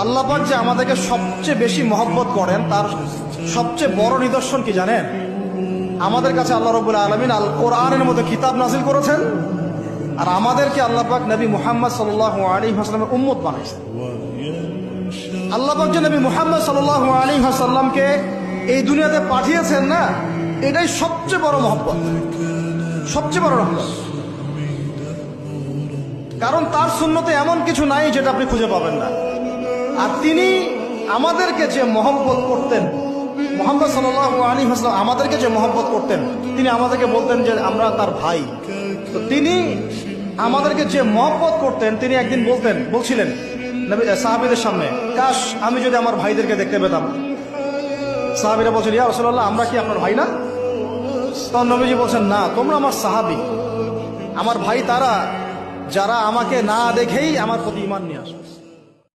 আল্লাহ পাক যে আমাদেরকে সবচেয়ে বেশি মহব্বত করেন তার সবচেয়ে বড় নিদর্শন কি জানেন? আমাদের কাছে আল্লাহ রাব্বুল আলামিন আল কোরআনের মতো কিতাব নাযিল করেছেন, আর আমাদেরকে আল্লাহ পাক নবী মুহাম্মদ সাল্লাল্লাহু আলাইহি ওয়াসাল্লামের উম্মত বানাইছেন। আল্লাহ পাক যে নবী মুহাম্মদ সাল্লাল্লাহু আলাইহি ওয়াসাল্লামকে এই দুনিয়াতে পাঠিয়েছেন না, এটাই সবচেয়ে বড় মহব্বত, সবচেয়ে বড় রহমত। কারণ তার সুন্নতে এমন কিছু নাই যেটা আপনি খুঁজে পাবেন না। আর তিনি আমাদেরকে যে মহব্বত করতেন, মুহাম্মদ সাল্লাল্লাহু আলাইহি ওয়াসাল্লাম আমাদেরকে যে মহব্বত করতেন, তিনি আমাদেরকে বলতেন যে আমরা তার ভাই। তো তিনি আমাদেরকে যে মহব্বত করতেন, তিনি একদিন বলছিলেন সাহাবীদের সামনে, কাশ আমি যদি আমার ভাইদেরকে দেখতে পেতাম। সাহাবীরা বলছেন, ইয়া রাসূলুল্লাহ, আমরা কি আপনার ভাই না? তখন নবীজি বলছেন, না, তোমরা আমার সাহাবী, আমার ভাই তারা যারা আমাকে না দেখেই আমার প্রতি ঈমান নিয়ে আসবে।